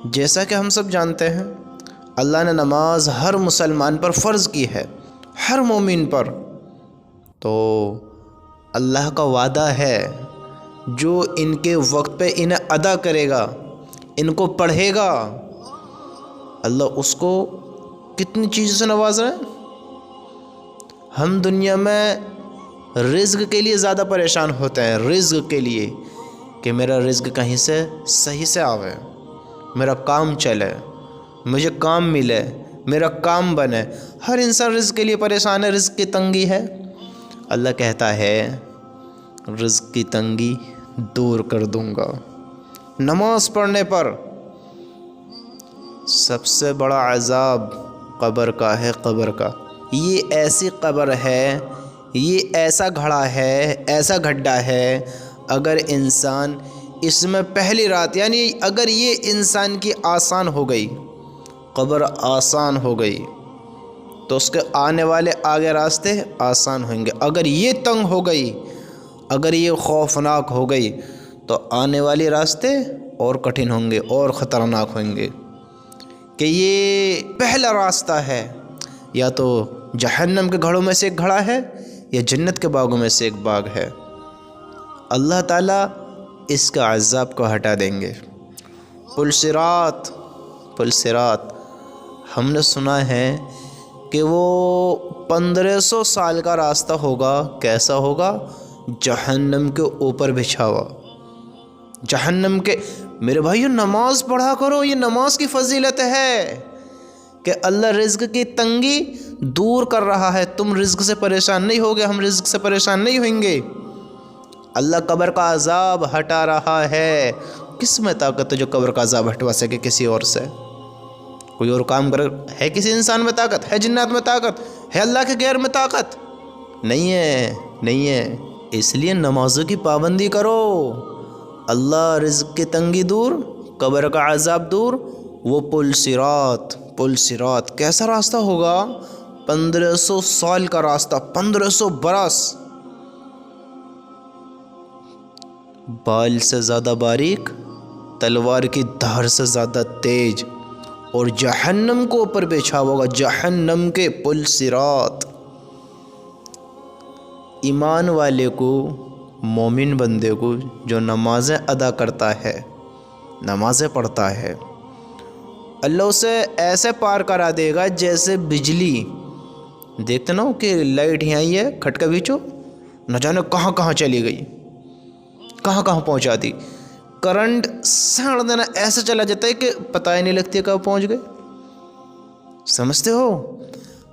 جیسا کہ ہم سب جانتے ہیں اللہ نے نماز ہر مسلمان پر فرض کی ہے، ہر مومن پر۔ تو اللہ کا وعدہ ہے جو ان کے وقت پہ انہیں ادا کرے گا، ان کو پڑھے گا، اللہ اس کو کتنی چیزوں سے نواز رہے ہیں۔ ہم دنیا میں رزق کے لیے زیادہ پریشان ہوتے ہیں، رزق کے لیے کہ میرا رزق کہیں سے صحیح سے آوے، میرا کام چلے، مجھے کام ملے، میرا کام بنے۔ ہر انسان رزق کے لیے پریشان ہے، رزق کی تنگی ہے۔ اللہ کہتا ہے رزق کی تنگی دور کر دوں گا نماز پڑھنے پر۔ سب سے بڑا عذاب قبر کا ہے، قبر کا۔ یہ ایسی قبر ہے، یہ ایسا گھڑا ہے، ایسا گڈھا ہے، اگر انسان اس میں پہلی رات، یعنی اگر یہ انسان کی آسان ہو گئی، قبر آسان ہو گئی، تو اس کے آنے والے آگے راستے آسان ہوئیں گے۔ اگر یہ تنگ ہو گئی، اگر یہ خوفناک ہو گئی، تو آنے والے راستے اور کٹھن ہوں گے اور خطرناک ہوئیں گے۔ کہ یہ پہلا راستہ ہے، یا تو جہنم کے گھڑوں میں سے ایک گھڑا ہے، یا جنت کے باغوں میں سے ایک باغ ہے۔ اللہ تعالیٰ اس کا عذاب کو ہٹا دیں گے۔ پل صراط، پل صراط ہم نے سنا ہے کہ وہ 1500 سال کا راستہ ہوگا۔ کیسا ہوگا؟ جہنم کے اوپر بچھا ہوا۔ جہنم کے، میرے بھائیو نماز پڑھا کرو، یہ نماز کی فضیلت ہے کہ اللہ رزق کی تنگی دور کر رہا ہے۔ تم رزق سے پریشان نہیں ہوگے، ہم رزق سے پریشان نہیں ہوئیں گے۔ اللہ قبر کا عذاب ہٹا رہا ہے۔ کس میں طاقت ہے جو قبر کا عذاب ہٹوا سکے کسی اور سے؟ کوئی اور کام کر ہے؟ کسی انسان میں طاقت ہے؟ جنات میں طاقت ہے؟ اللہ کے غیر میں طاقت نہیں ہے، نہیں ہے۔ اس لیے نمازوں کی پابندی کرو۔ اللہ رزق کی تنگی دور، قبر کا عذاب دور۔ وہ پل صراط، پل صراط کیسا راستہ ہوگا؟ 1500 سال کا راستہ، 1500 برس، بال سے زیادہ باریک، تلوار کی دھار سے زیادہ تیز، اور جہنم کو اوپر بچھا ہوگا، جہنم کے پل صراط۔ ایمان والے کو، مومن بندے کو جو نمازیں ادا کرتا ہے، نمازیں پڑھتا ہے، اللہ اسے ایسے پار کرا دے گا جیسے بجلی، دیکھتے نا کہ لائٹ ہی آئی ہے، کھٹکا بیچو، نہ جانے کہاں کہاں چلی گئی، کہاں کہاں پہنچا دی۔ کرنٹ سڑ دینا ایسے چلا جاتا ہے کہ پتہ ہی نہیں لگتی کب پہنچ گئے۔ سمجھتے ہو؟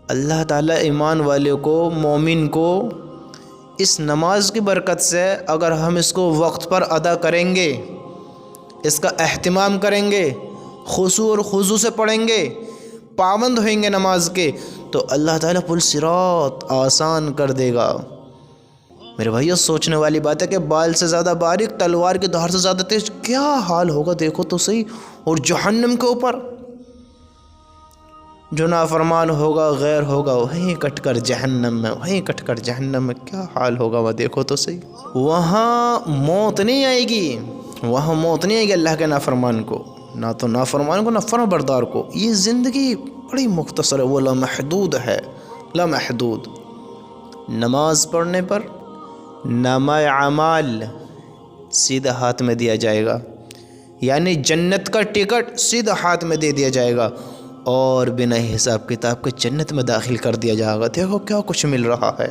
اللہ تعالیٰ ایمان والے کو، مومن کو، اس نماز کی برکت سے اگر ہم اس کو وقت پر ادا کریں گے، اس کا اہتمام کریں گے، خشوع اور خضوع سے پڑھیں گے، پابند ہوئیں گے نماز کے، تو اللہ تعالیٰ پل صراط آسان کر دے گا۔ میرے بھائیو سوچنے والی بات ہے کہ بال سے زیادہ باریک، تلوار کی دھار سے زیادہ تیز، کیا حال ہوگا دیکھو تو صحیح۔ اور جہنم کے اوپر جو نافرمان ہوگا، غیر ہوگا، وہیں کٹ کر جہنم میں، وہیں کٹ کر جہنم میں، کیا حال ہوگا وہ دیکھو تو صحیح۔ وہاں موت نہیں آئے گی، وہاں موت نہیں آئے گی اللہ کے نافرمان کو، نہ تو نافرمان کو، نہ فرمانبردار کو۔ یہ زندگی بڑی مختصر ہے، وہ لامحدود ہے، لامحدود۔ نماز پڑھنے پر نامہ اعمال سیدھا ہاتھ میں دیا جائے گا، یعنی جنت کا ٹکٹ سیدھا ہاتھ میں دے دیا جائے گا، اور بنا حساب کتاب کے جنت میں داخل کر دیا جائے گا۔ دیکھو کیا کچھ مل رہا ہے،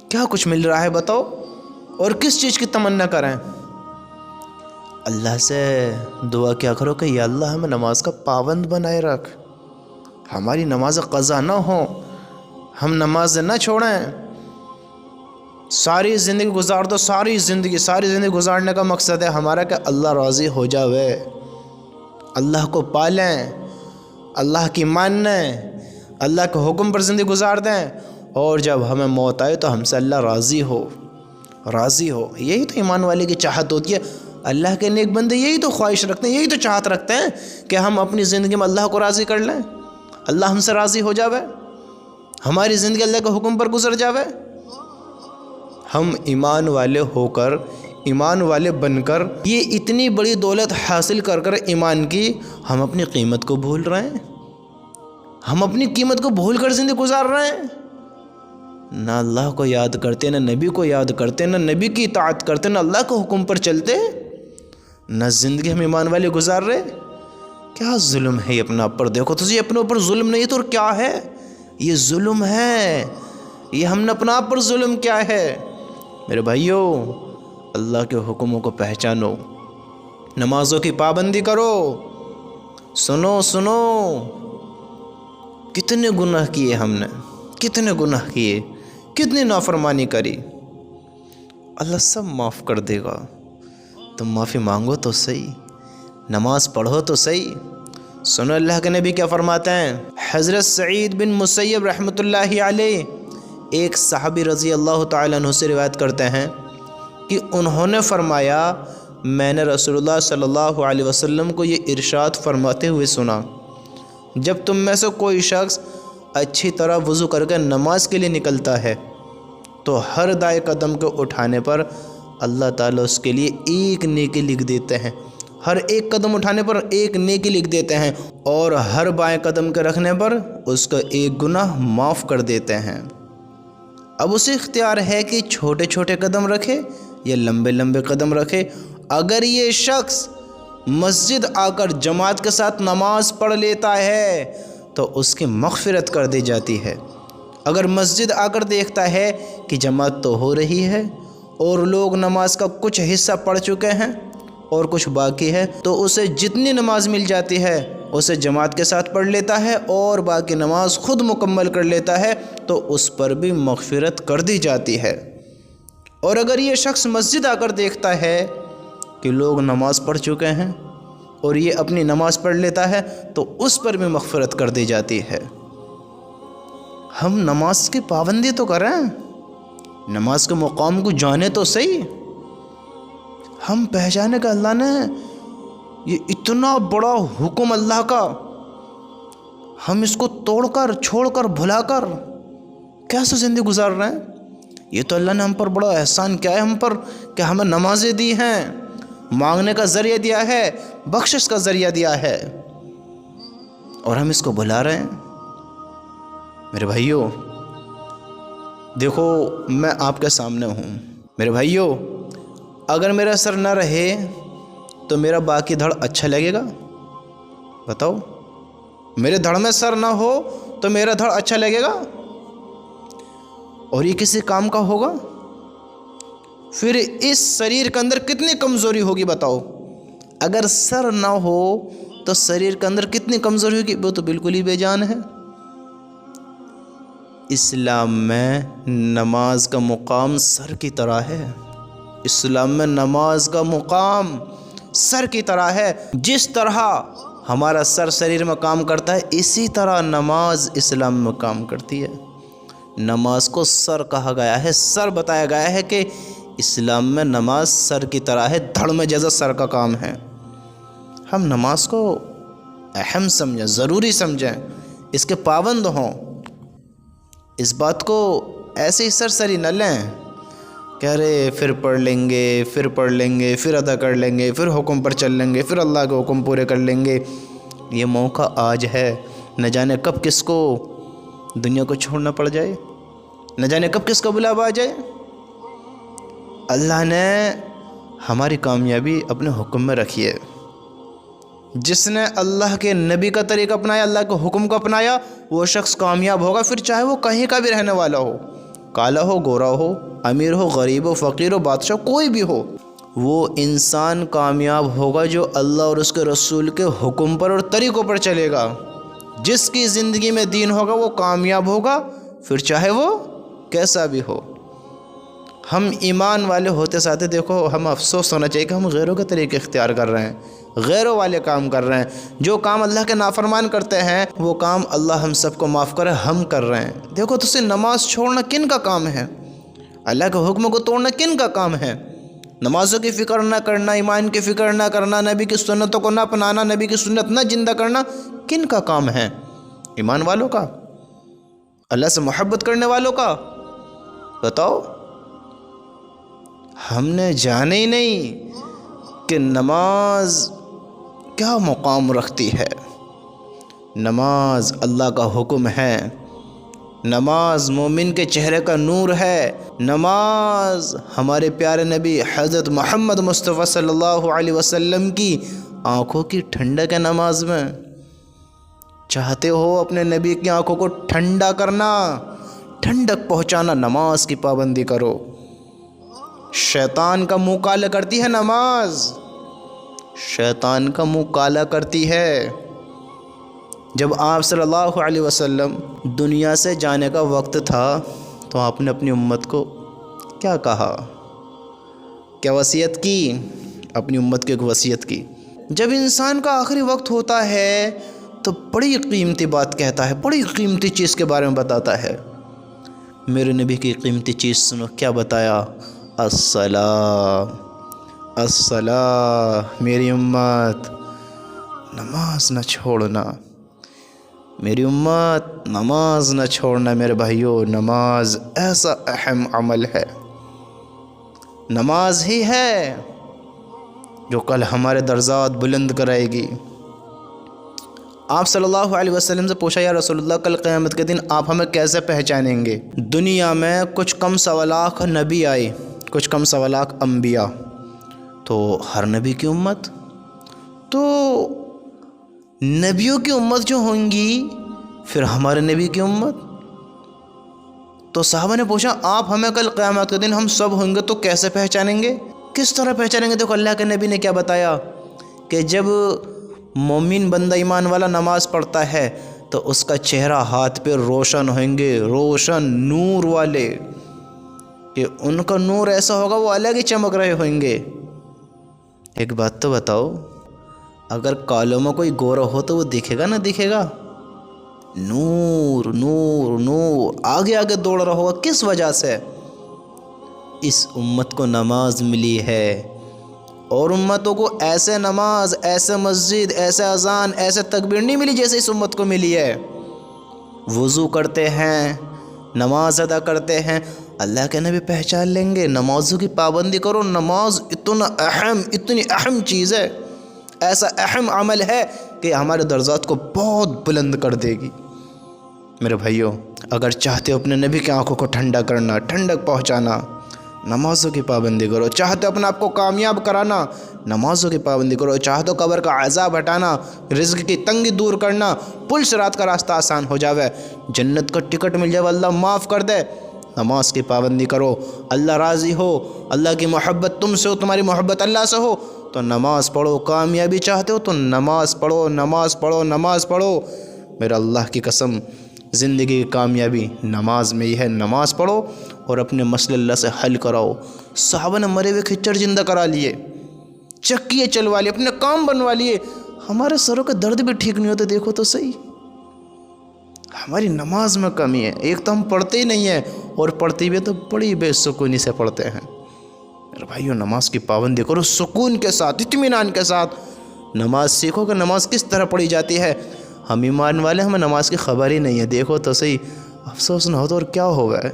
کیا کچھ مل رہا ہے بتاؤ، اور کس چیز کی تمنا کریں؟ اللہ سے دعا کیا کرو کہ یا اللہ ہمیں نماز کا پابند بنائے رکھ، ہماری نماز قضا نہ ہو، ہم نماز نہ چھوڑیں، ساری زندگی گزار دو، ساری زندگی گزارنے کا مقصد ہے ہمارا کہ اللہ راضی ہو جاوے، اللہ کو پالیں، اللہ کی مانیں، اللہ کے حکم پر زندگی گزار دیں، اور جب ہمیں موت آئے تو ہم سے اللہ راضی ہو، راضی ہو۔ یہی تو ایمان والے کی چاہت ہوتی ہے۔ اللہ کے نیک بندے یہی تو خواہش رکھتے ہیں، یہی تو چاہت رکھتے ہیں کہ ہم اپنی زندگی میں اللہ کو راضی کر لیں، اللہ ہم سے راضی ہو جاوے، ہماری زندگی اللہ کے حکم پر گزر جاوے۔ ہم ایمان والے ہو کر ایمان والے بن کر یہ اتنی بڑی دولت حاصل کر کر ایمان کی، ہم اپنی قیمت کو بھول رہے ہیں، ہم اپنی قیمت کو بھول کر زندگی گزار رہے ہیں، نہ اللہ کو یاد کرتے، نہ نبی کو یاد کرتے، نہ نبی کی اطاعت کرتے، نہ اللہ کے حکم پر چلتے، نہ زندگی ہم ایمان والے گزار رہے۔ کیا ظلم ہے یہ اپنے آپ پر؟ دیکھو تو یہ اپنے اوپر ظلم نہیں تو اور کیا ہے؟ یہ ظلم ہے، یہ ہم نے اپنا آپ پر ظلم کیا ہے؟ میرے بھائیوں، اللہ کے حکموں کو پہچانو، نمازوں کی پابندی کرو۔ سنو سنو، کتنے گناہ کیے ہم نے، کتنے گناہ کیے، کتنی نافرمانی کری، اللہ سب معاف کر دے گا۔ تم معافی مانگو تو صحیح، نماز پڑھو تو صحیح۔ سنو اللہ کے نبی کیا فرماتے ہیں۔ حضرت سعید بن مسیب رحمۃ اللہ علیہ ایک صحابی رضی اللہ تعالیٰ عنہ سے روایت کرتے ہیں کہ انہوں نے فرمایا، میں نے رسول اللہ صلی اللہ علیہ وسلم کو یہ ارشاد فرماتے ہوئے سنا، جب تم میں سے کوئی شخص اچھی طرح وضو کر کے نماز کے لیے نکلتا ہے تو ہر دائیں قدم کے اٹھانے پر اللہ تعالیٰ اس کے لیے ایک نیکی لکھ دیتے ہیں، ہر ایک قدم اٹھانے پر ایک نیکی لکھ دیتے ہیں، اور ہر بائیں قدم کے رکھنے پر اس کا ایک گناہ معاف کر دیتے ہیں۔ اب اسے اختیار ہے کہ چھوٹے چھوٹے قدم رکھے یا لمبے لمبے قدم رکھے۔ اگر یہ شخص مسجد آ کر جماعت کے ساتھ نماز پڑھ لیتا ہے تو اس کی مغفرت کر دی جاتی ہے۔ اگر مسجد آ کر دیکھتا ہے کہ جماعت تو ہو رہی ہے اور لوگ نماز کا کچھ حصہ پڑھ چکے ہیں اور کچھ باقی ہے، تو اسے جتنی نماز مل جاتی ہے اسے جماعت کے ساتھ پڑھ لیتا ہے اور باقی نماز خود مکمل کر لیتا ہے، تو اس پر بھی مغفرت کر دی جاتی ہے۔ اور اگر یہ شخص مسجد آ کر دیکھتا ہے کہ لوگ نماز پڑھ چکے ہیں اور یہ اپنی نماز پڑھ لیتا ہے تو اس پر بھی مغفرت کر دی جاتی ہے۔ ہم نماز کی پابندی تو کریں، نماز کے مقام کو جانے تو صحیح۔ ہم پہچانے کا اللہ نے یہ اتنا بڑا حکم اللہ کا، ہم اس کو توڑ کر چھوڑ کر بھلا کر کیسے زندگی گزار رہے ہیں؟ یہ تو اللہ نے ہم پر بڑا احسان کیا ہے ہم پر، کہ ہمیں نمازیں دی ہیں، مانگنے کا ذریعہ دیا ہے، بخشش کا ذریعہ دیا ہے، اور ہم اس کو بھلا رہے ہیں۔ میرے بھائیوں دیکھو، میں آپ کے سامنے ہوں۔ میرے بھائیوں، اگر میرا سر نہ رہے تو میرا باقی دھڑ اچھا لگے گا؟ بتاؤ، میرے دھڑ میں سر نہ ہو تو میرا دھڑ اچھا لگے گا؟ اور یہ کسی کام کا ہوگا؟ پھر اس شریر کے اندر کتنی کمزوری ہوگی بتاؤ؟ اگر سر نہ ہو تو شریر کے اندر کتنی کمزوری ہوگی؟ وہ تو بالکل ہی بے جان ہے۔ اسلام میں نماز کا مقام سر کی طرح ہے، اسلام میں نماز کا مقام سر کی طرح ہے۔ جس طرح ہمارا سر شریر میں کام کرتا ہے، اسی طرح نماز اسلام میں کام کرتی ہے۔ نماز کو سر کہا گیا ہے، سر بتایا گیا ہے کہ اسلام میں نماز سر کی طرح ہے، دھڑ میں جیسا سر کا کام ہے۔ ہم نماز کو اہم سمجھیں، ضروری سمجھیں، اس کے پابند ہوں۔ اس بات کو ایسے ہی سرسری نہ لیں کہ ارے پھر پڑھ لیں گے، پھر پڑھ لیں گے، پھر ادا کر لیں گے، پھر حکم پر چل لیں گے، پھر اللہ کے حکم پورے کر لیں گے۔ یہ موقع آج ہے، نہ جانے کب کس کو دنیا کو چھوڑنا پڑ جائے، نہ جانے کب کس کا بلاوا آ جائے۔ اللہ نے ہماری کامیابی اپنے حکم میں رکھی ہے۔ جس نے اللہ کے نبی کا طریقہ اپنایا، اللہ کے حکم کو اپنایا، وہ شخص کامیاب ہوگا، پھر چاہے وہ کہیں کا بھی رہنے والا ہو، کالا ہو، گورا ہو، امیر ہو، غریب ہو، فقیر ہو، بادشاہ، کوئی بھی ہو۔ وہ انسان کامیاب ہوگا جو اللہ اور اس کے رسول کے حکم پر اور طریقوں پر چلے گا۔ جس کی زندگی میں دین ہوگا وہ کامیاب ہوگا، پھر چاہے وہ کیسا بھی ہو۔ ہم ایمان والے ہوتے ساتھ دیکھو، ہم افسوس ہونا چاہیے کہ ہم غیروں کے طریقے اختیار کر رہے ہیں، غیروں والے کام کر رہے ہیں۔ جو کام اللہ کے نافرمان کرتے ہیں وہ کام اللہ ہم سب کو معاف کرے ہم کر رہے ہیں۔ دیکھو تو سے نماز چھوڑنا کن کا کام ہے؟ اللہ کے حکم کو توڑنا کن کا کام ہے؟ نمازوں کی فکر نہ کرنا، ایمان کی فکر نہ کرنا، نبی کی سنتوں کو نہ اپنانا، نبی کی سنت نہ زندہ کرنا کن کا کام ہے؟ ایمان والوں کا، اللہ سے محبت کرنے والوں کا۔ بتاؤ، ہم نے جانے ہی نہیں کہ نماز کیا مقام رکھتی ہے۔ نماز اللہ کا حکم ہے، نماز مومن کے چہرے کا نور ہے، نماز ہمارے پیارے نبی حضرت محمد مصطفیٰ صلی اللہ علیہ وسلم کی آنکھوں کی ٹھنڈک ہے۔ نماز میں چاہتے ہو اپنے نبی کی آنکھوں کو ٹھنڈا کرنا، ٹھنڈک پہنچانا، نماز کی پابندی کرو۔ شیطان کا منہ کالا کرتی ہے نماز، شیطان کا منہ کالا کرتی ہے۔ جب آپ صلی اللہ علیہ وسلم دنیا سے جانے کا وقت تھا تو آپ نے اپنی امت کو کیا کہا، کیا وصیت کی؟ اپنی امت کی ایک وصیت کی۔ جب انسان کا آخری وقت ہوتا ہے تو بڑی قیمتی بات کہتا ہے، بڑی قیمتی چیز کے بارے میں بتاتا ہے۔ میرے نبی کی قیمتی چیز سنو، کیا بتایا؟ الصلاۃ، الصلاۃ، میری امت نماز نہ چھوڑنا، میری امت نماز نہ چھوڑنا۔ میرے بھائیوں، نماز ایسا اہم عمل ہے، نماز ہی ہے جو کل ہمارے درجات بلند کرائے گی۔ آپ صلی اللہ علیہ وسلم سے پوچھا، یا رسول اللہ کل قیامت کے دن آپ ہمیں کیسے پہچانیں گے؟ دنیا میں کچھ کم سوا لاکھ نبی آئے، کچھ کم سوا لاکھ انبیاء، تو ہر نبی کی امت، تو نبیوں کی امت جو ہوں گی پھر ہمارے نبی کی امت۔ تو صحابہ نے پوچھا، آپ ہمیں کل قیامت کے دن ہم سب ہوں گے تو کیسے پہچانیں گے، کس طرح پہچانیں گے؟ دیکھو اللہ کے نبی نے کیا بتایا کہ جب مومن بندہ ایمان والا نماز پڑھتا ہے تو اس کا چہرہ ہاتھ پہ روشن ہوئیں گے، روشن نور والے، کہ ان کا نور ایسا ہوگا وہ الگ ہی چمک رہے ہوئیں گے۔ ایک بات تو بتاؤ، اگر کالوں میں کوئی گورا ہو تو وہ دکھے گا نہ دکھے گا؟ نور نور نور آگے آگے دوڑ رہا ہوگا، کس وجہ سے؟ اس امت کو نماز ملی ہے، اور امتوں کو ایسے نماز، ایسے مسجد، ایسے اذان، ایسے تکبیر نہیں ملی جیسے اس امت کو ملی ہے۔ وضو کرتے ہیں، نماز ادا کرتے ہیں، اللہ کے نبی پہچان لیں گے۔ نمازوں کی پابندی کرو، نماز اتنی اہم چیز ہے، ایسا اہم عمل ہے کہ ہمارے درجات کو بہت بلند کر دے گی۔ میرے بھائیوں، اگر چاہتے ہو اپنے نبی کی آنکھوں کو ٹھنڈا کرنا، ٹھنڈک پہنچانا، نمازوں کی پابندی کرو۔ چاہتے ہو اپنے آپ کو کامیاب کرانا، نمازوں کی پابندی کرو۔ چاہتے ہو قبر کا عذاب ہٹانا، رزق کی تنگی دور کرنا، پل صراط کا راستہ آسان ہو جاوے، جنت کا ٹکٹ مل جائے، اللہ معاف کر دے، نماز کی پابندی کرو۔ اللہ راضی ہو، اللہ کی محبت تم سے ہو، تمہاری محبت اللہ سے ہو تو نماز پڑھو۔ کامیابی چاہتے ہو تو نماز پڑھو، نماز پڑھو، نماز پڑھو۔ میرا اللہ کی قسم، زندگی کی کامیابی نماز میں ہی ہے۔ نماز پڑھو اور اپنے مسئلے اللہ سے حل کراؤ۔ صحابہ نے مرے ہوئے کھچڑ زندہ کرا لیے، چکیے چلوا لیے، اپنے کام بنوا لیے۔ ہمارے سروں کے درد بھی ٹھیک نہیں ہوتے، دیکھو تو صحیح۔ ہماری نماز میں کمی ہے، ایک تو ہم پڑھتے ہی نہیں ہیں، اور پڑھتے ہوئے تو بڑی بے سکونی سے پڑھتے ہیں۔ میرے بھائیو، نماز کی پابندی کرو، سکون کے ساتھ، اطمینان کے ساتھ نماز سیکھو کہ نماز کس طرح پڑھی جاتی ہے۔ ہم ایمان والے، ہمیں نماز کی خبر ہی نہیں ہے، دیکھو تو صحیح، افسوس نہ ہو تو اور کیا ہوگا ہے۔